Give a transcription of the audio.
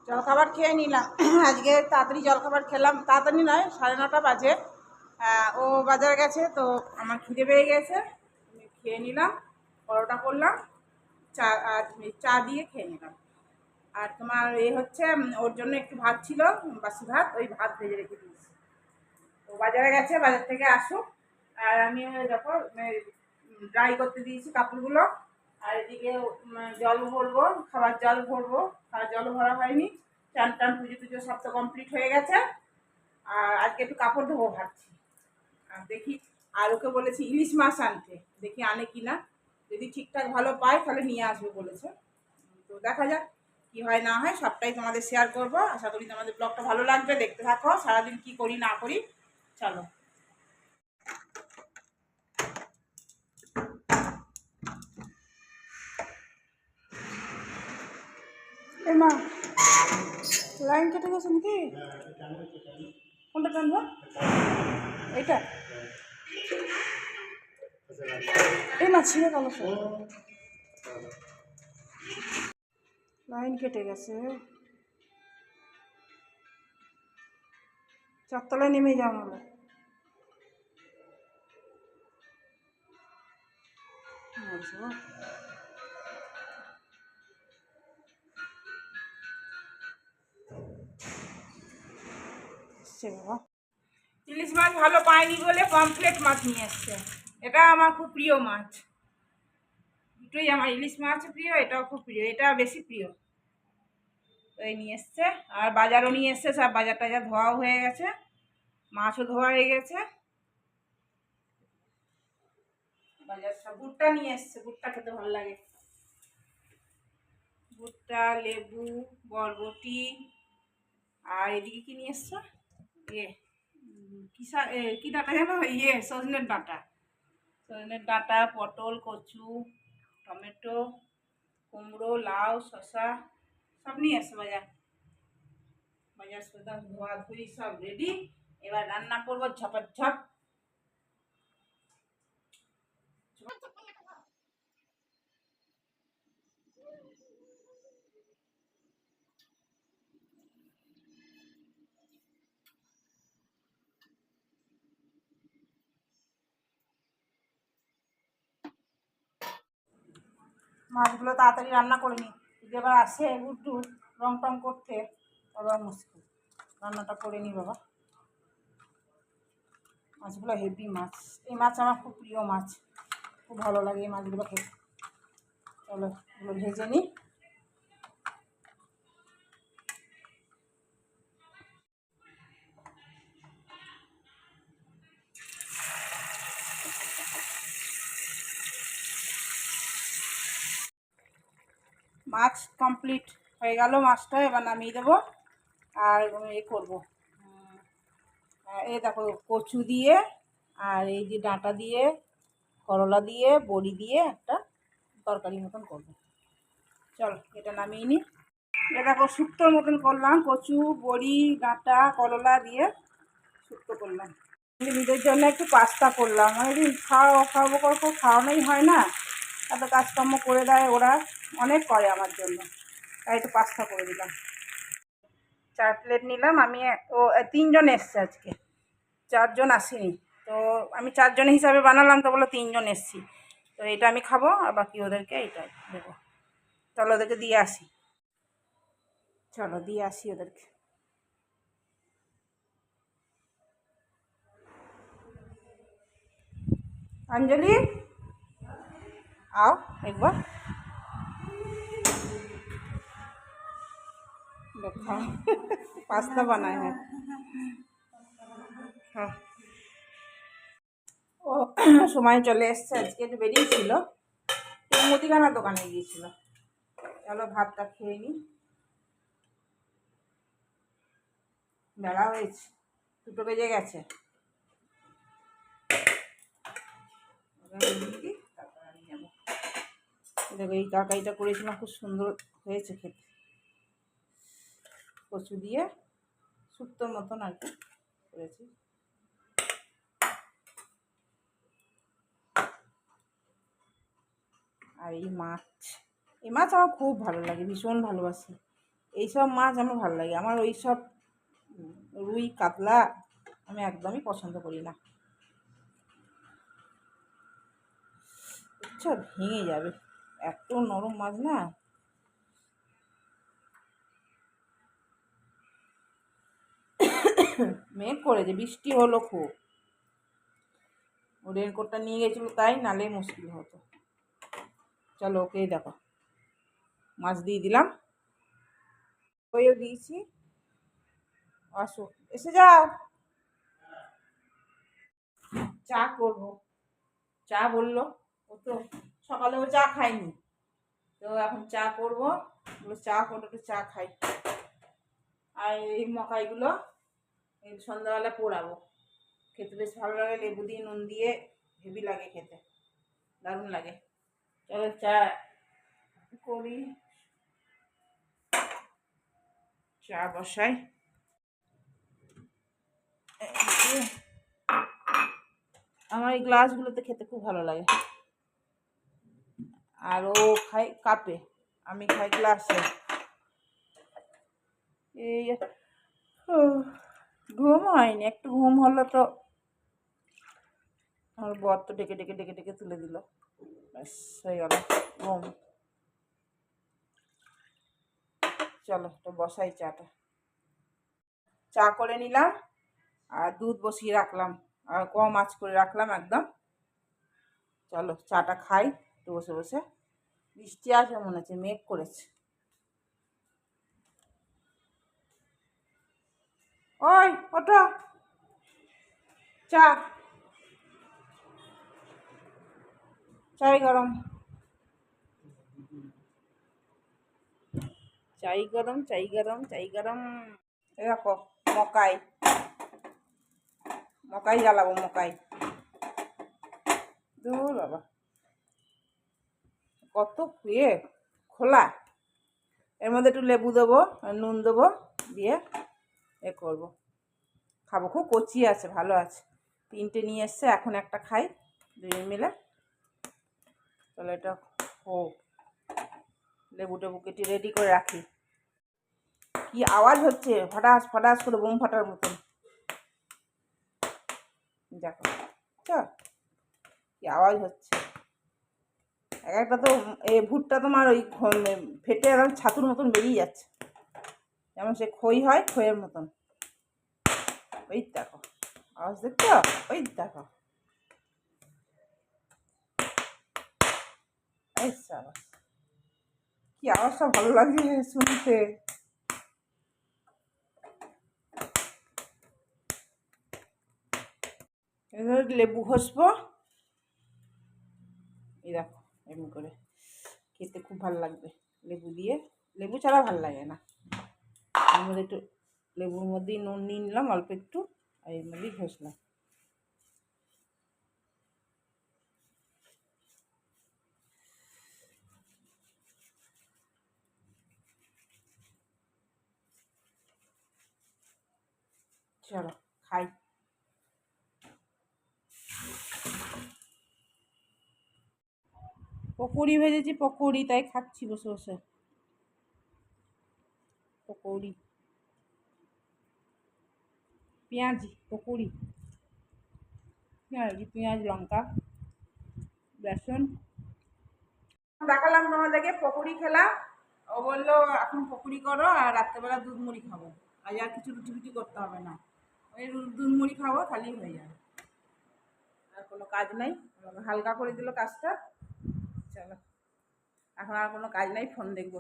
জলখাবার খেয়ে নিলাম। আজকে তাড়াতাড়ি জলখাবার খেলাম, তাড়াতাড়ি নয় 9:30 বাজে। ও বাজারে গেছে, তো আমার খিদে পেয়ে গেছে, খেয়ে নিলাম। পরোটা করলাম, চা আর চা দিয়ে খেয়ে নিলাম। আর তোমার হচ্ছে ওর জন্য একটু ভাত ছিল, বাসি ভাত, ওই ভাত ভেজে রেখে দিয়েছি। ও বাজারে গেছে, বাজার থেকে আসুক। আর আমি দেখো ড্রাই করতে দিয়েছি কাপড়গুলো। আর এদিকে জল ভরবো, খাবার জল ভরবো। খাবার জল ভরা হয়নি। চান টান পুজো টুজো সব তো কমপ্লিট হয়ে গেছে। আর আজকে একটু কাপড় ধোবো ভাবছি। আর দেখি, আর ওকে বলেছি ইলিশ মাছ আনতে, দেখি আনে কি না। যদি ঠিকঠাক ভালো পাই তাহলে নিয়ে আসবে বলেছে। তো দেখা যাক কি হয় না হয়, সবটাই তোমাদের শেয়ার করব। আশা করি তোমাদের ব্লগটা ভালো লাগবে, দেখতে থাকো সারাদিন কি করি না করি। চলো। এ মা, লাইন কেটে গেছে নাকি? কোনটা টানবো? এইটা? এই মা, ছিঁড়ে গেল সব। লাইন কেটে গেছে। 4 তলায় নেমে যাও নাহলে। বাবা, ইলিশ মাছ ভালো পাইনি বলে পমফ্লেট মাছ নিয়ে এসছে। এটা আমার খুব প্রিয় মাছ। দুটোই আমার, ইলিশ মাছ প্রিয়, এটাও খুব প্রিয়, এটা বেশি প্রিয়। তো এই নিয়ে এসছে। আর বাজারও নিয়ে এসছে, সব বাজার টাজার ধোয়াও হয়ে গেছে, মাছও ধোয়া হয়ে গেছে। বাজার সব ভুট্টা নিয়ে এসছে, ভুট্টা খেতে ভালো লাগে। ভুট্টা, লেবু, বরবটি। আর এদিকে কি নিয়ে এসছো? কি ডাঁটা যেন, সজনের ডাঁটা। সজনের ডাঁটা, পটল, কচু, টমেটো, কুমড়ো, লাউ, শসা সব নিয়ে এসছে বাজার। বাজার সদা ধোয়াধুয়ি সব রেডি। এবার রান্না করবো ঝপাঝপ। মাছগুলো তাড়াতাড়ি রান্না করে নিই, যদি এবার আসে উঠু রং টং করতে, আবার মুশকিল। রান্নাটা করে নিই বাবা। মাছগুলো হেভি মাছ, এই মাছ আমার খুব প্রিয় মাছ, খুব ভালো লাগে এই মাছগুলো খেতে। চলো এগুলো ভেজে নিই। মাছ কমপ্লিট হয়ে গেল, মাছটা এবার নামিয়ে দেবো। আর করবো, এই দেখো কচু দিয়ে, আর এই যে ডাঁটা দিয়ে, করলা দিয়ে, বড়ি দিয়ে একটা তরকারি মতন করবো। চলো এটা নামিয়ে নিই। এ দেখো শুক্তোর মতন করলাম, কচু, বড়ি, ডাঁটা, করলা দিয়ে শুক্তো করলাম। নিজের জন্য একটু পাস্তা করলাম, অনেকদিন খাওয়াবো করবো, খাওয়ানোই হয় না। এত কাজকর্ম করে দেয় ওরা, অনেক করে আমার জন্য, তাই একটু পাস্তা করে দিলাম। 4 প্লেট নিলাম আমি। ও 3 জন এসছে আজকে, 4 জন আসেনি। তো আমি 4 জন হিসাবে বানালাম, তো বলো 3 জন এসছি। তো এটা আমি খাবো, আর বাকি ওদেরকে এটা দেবো। চলো ওদেরকে দিয়ে আসি, চলো দিয়ে আসি ওদেরকে। अंजलि आओ एक बार, देखो पास्ता बनाए हैं। हाँ, ও সময় চলে এসছে, আজকে একটু বেরিয়েছিল, মুদিখানার দোকানে গিয়েছিল। চলো ভাতটা খেয়ে নিই, বেলা হয়েছে, 2টো বেজে গেছে। দেখো এই তরকারিটা করেছিলাম, খুব সুন্দর হয়েছে খেতে, কচু দিয়ে শুক্তোর মতন আর কি করেছি। আর এই মাছ আমার খুব ভালো লাগে, ভীষণ ভালোবাসি এইসব মাছ আমার ভালো লাগে। আমার ওই সব রুই কাতলা আমি একদমই পছন্দ করি না, বুঝছো, ভেঙে যাবে, এত নরম মাছ না। মেঘ করেছে, বৃষ্টি হলো খুব। ও রেনকোটটা নিয়ে গেছিলো তাই, নালে মুশকিল হতো। চলো ওকেই দেখো, মাছ দিয়ে দিলাম, ওইও দিয়েছি, আসো এসে যাও। চা করবো, চা বললো, ও তো সকালেও চা খায়নি, তো এখন চা করবো, চা করবো, একটু চা খাই। আর এই মকাইগুলো এই সন্ধ্যাবেলা পোড়াবো, খেতে বেশ ভালো লাগে, লেবু দিয়ে নুন দিয়ে হেভি লাগে খেতে, দারুণ লাগে। চলো চা করি, চা বসাই। আমার এই গ্লাসগুলোতে খেতে খুব ভালো লাগে, আর ও খায় কাপে, আমি খাই গ্লাসে। এই ঘুম হয়নি, একটু ঘুম হলো তো আমার বর তো ডেকে ডেকে ডেকে ডেকে তুলে দিল, ব্যাস হয়ে গেল ঘুম। চলো তো বসাই চাটা, চা করে নিলাম আর দুধ বসিয়ে রাখলাম, আর কম আঁচ করে রাখলাম একদম। চলো চাটা খাই একটু বসে বসে, বৃষ্টি আসবে মনে হচ্ছে, মেঘ করেছে। ওই ওঠো, চা, চাই গরম, চাই গরম, চাই গরম, চাই গরম। দেখো মকাই, মকাই জ্বালাবো, মকাই। দূর বাবা, কত ইয়ে খোলা, এর মধ্যে একটু লেবু দেবো, নুন দেবো, দিয়ে এ করবো, খাবো। খুব কচি আছে, ভালো আছে, 3টে নিয়ে এসছে, এখন একটা খাই দুজন মিলে। তাহলে এটা হোক, লেবু টেবু কেটে রেডি করে রাখি। কি আওয়াজ হচ্ছে, ফটাস ফটাস করে বোম ফাটার মতন, দেখো কি আওয়াজ হচ্ছে। এক একটা তো ভুট্টা তোমার ওই ফেটে একদম ছাতুর মতন বেরিয়ে যাচ্ছে, যেমন সে খই হয়, খইয়ের মতন। ওই দেখো আওয়াজ, দেখছো, ওই দেখো, এই আওয়াজ, কি আওয়াজটা ভালো লাগছে শুনতে। এবার লেবু ঘষবো, এই দেখো এমনি করে, খেতে খুব ভালো লাগবে লেবু দিয়ে, লেবু ছাড়া ভালো লাগে না। এর মধ্যে একটু লেবুর মধ্যেই নুন নিয়ে নিলাম অল্প একটু, আর এর মধ্যেই ঘষলাম। চলো খাই। পকোড়ি ভেজেছি, পকোড়ি তাই খাচ্ছি বসে বসে, পকোড়ি, পেঁয়াজি পকোড়ি, পেঁয়াজি, পেঁয়াজ লঙ্কা বেসন। দেখালাম তোমাদেরকে, পকোড়ি খেলাম, ও বললো এখন পকোড়ি করো, আর রাত্রেবেলা দুধ মুড়ি খাবো, আর কিছু রুটি ফুটি করতে হবে না, ওই দুধ মুড়ি খাবো, খালি হয়ে যাবে, আর কোনো কাজ নাই, হালকা করে দিল কাজটা। চলো এখন আর কোনো কাজ নাই, ফোন দেখবো।